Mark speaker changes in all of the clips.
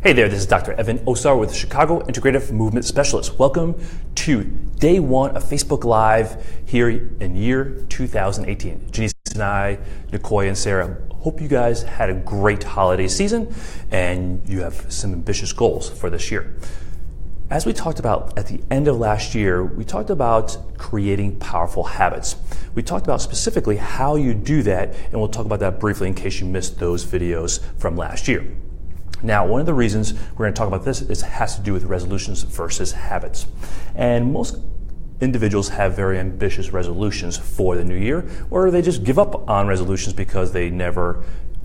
Speaker 1: Hey there, this is Dr. Evan Osar with Chicago Integrative Movement Specialist. Welcome to day one of Facebook Live here in year 2018. Janice and I, Nicole and Sarah, hope you guys had a great holiday season and you have some ambitious goals for this year. As we talked about at the end of last year, we talked about creating powerful habits. We talked about specifically how you do that, and we'll talk about that briefly in case you missed those videos from last year. Now, one of the reasons we're going to talk about this has to do with resolutions versus habits. And most individuals have very ambitious resolutions for the new year, or they just give up on resolutions because they never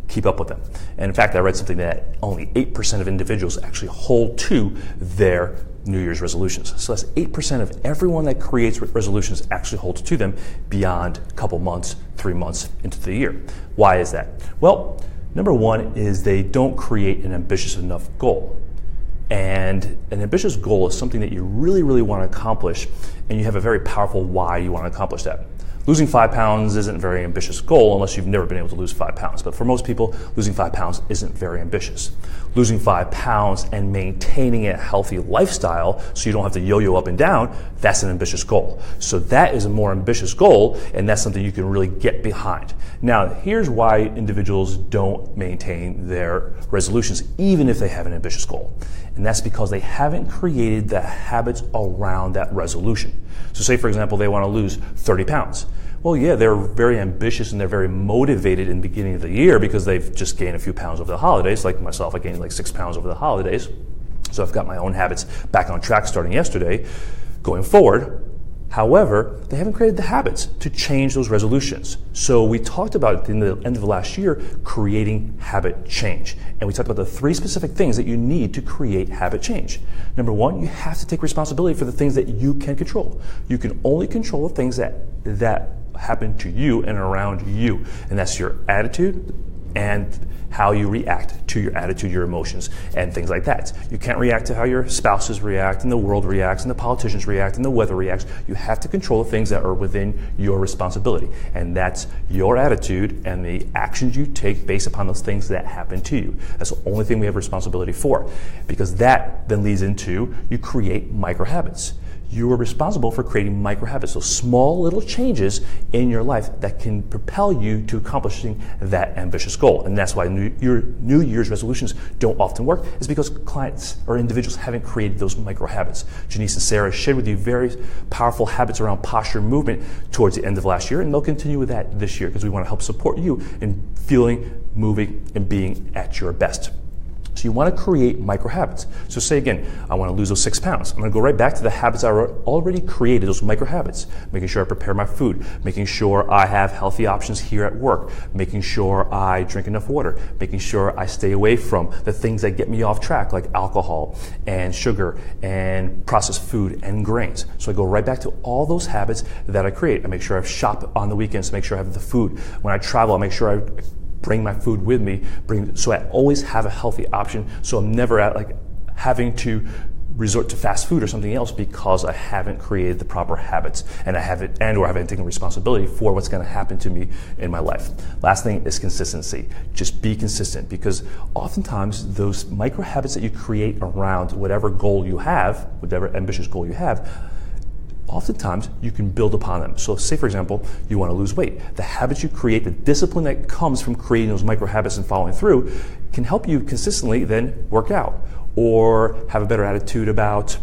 Speaker 1: keep up with them. And in fact, I read something that only 8% of individuals actually hold to their New Year's resolutions. So that's 8% of everyone that creates resolutions actually holds to them beyond a couple months, 3 months into the year. Why is that? Well, number one is they don't create an ambitious enough goal. And an ambitious goal is something that you really, really want to accomplish, and you have a very powerful why you want to accomplish that. Losing 5 pounds isn't a very ambitious goal unless you've never been able to lose 5 pounds. But for most people, losing 5 pounds isn't very ambitious. Losing 5 pounds and maintaining a healthy lifestyle so you don't have to yo-yo up and down, that's an ambitious goal. So that is a more ambitious goal, and that's something you can really get behind. Now, here's why individuals don't maintain their resolutions, even if they have an ambitious goal. And that's because they haven't created the habits around that resolution. So say, for example, they want to lose 30 pounds. Well, yeah, they're very ambitious and they're very motivated in the beginning of the year because they've just gained a few pounds over the holidays. Like myself, I gained like 6 pounds over the holidays. So I've got my own habits back on track starting yesterday. Going forward, however, they haven't created the habits to change those resolutions. So we talked about in the end of last year, creating habit change. And we talked about the 3 specific things that you need to create habit change. Number 1, you have to take responsibility for the things that you can control. You can only control the things that happen to you and around you. And that's your attitude and how you react to your attitude, your emotions, and things like that. You can't react to how your spouses react, and the world reacts, and the politicians react, and the weather reacts. You have to control the things that are within your responsibility. And that's your attitude and the actions you take based upon those things that happen to you. That's the only thing we have responsibility for. Because that then leads into you create micro habits. You are responsible for creating micro habits, so small little changes in your life that can propel you to accomplishing that ambitious goal. And that's why your New Year's resolutions don't often work, is because clients or individuals haven't created those micro habits. Janice and Sarah shared with you very powerful habits around posture and movement towards the end of last year, and they'll continue with that this year because we want to help support you in feeling, moving, and being at your best. So you want to create micro habits. So say again, I want to lose those 6 pounds. I'm going to go right back to the habits I already created, those micro habits. Making sure I prepare my food, making sure I have healthy options here at work, making sure I drink enough water, making sure I stay away from the things that get me off track, like alcohol and sugar and processed food and grains. So I go right back to all those habits that I create. I make sure I shop on the weekends to make sure I have the food. When I travel, I make sure I bring my food with me, so I always have a healthy option, so I'm never at like having to resort to fast food or something else because I haven't created the proper habits and I haven't taken responsibility for what's going to happen to me in my life. Last thing is consistency. Just be consistent, because oftentimes those micro habits that you create around whatever goal you have, whatever ambitious goal you have, oftentimes you can build upon them. So say, for example, you want to lose weight. The habits you create, the discipline that comes from creating those micro habits and following through can help you consistently then work out or have a better attitude about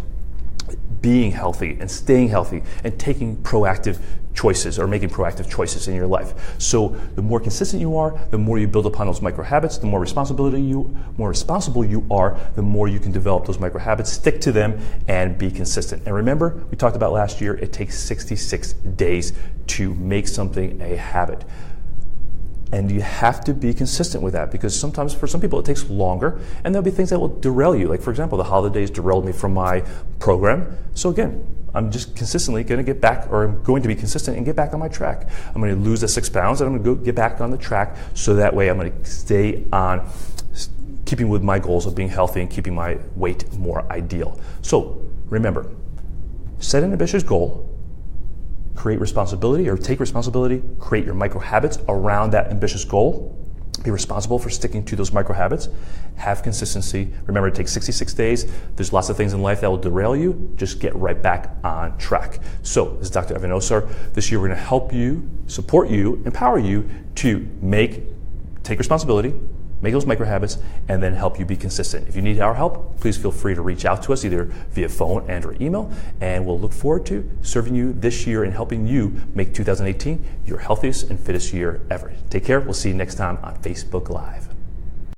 Speaker 1: being healthy and staying healthy and taking proactive choices or making proactive choices in your life. So the more consistent you are, the more you build upon those micro habits, the more responsible you are, the more you can develop those micro habits, stick to them, and be consistent. And remember, we talked about last year, it takes 66 days to make something a habit. And you have to be consistent with that, because sometimes for some people it takes longer, and there'll be things that will derail you. Like, for example, the holidays derailed me from my program. So again, I'm just consistently going to get back, or I'm going to be consistent and get back on my track. I'm going to lose the 6 pounds and I'm going to get back on the track, so that way I'm going to stay on keeping with my goals of being healthy and keeping my weight more ideal. So remember, set an ambitious goal, create responsibility or take responsibility, create your micro habits around that ambitious goal, Be responsible for sticking to those micro habits. Have consistency. Remember, it takes 66 days. There's lots of things in life that will derail you. Just get right back on track. So, this is Dr. Evan Osar. This year, we're going to help you, support you, empower you to take responsibility, make those micro habits, and then help you be consistent. If you need our help, please feel free to reach out to us either via phone and or email, and we'll look forward to serving you this year and helping you make 2018 your healthiest and fittest year ever. Take care. We'll see you next time on Facebook Live.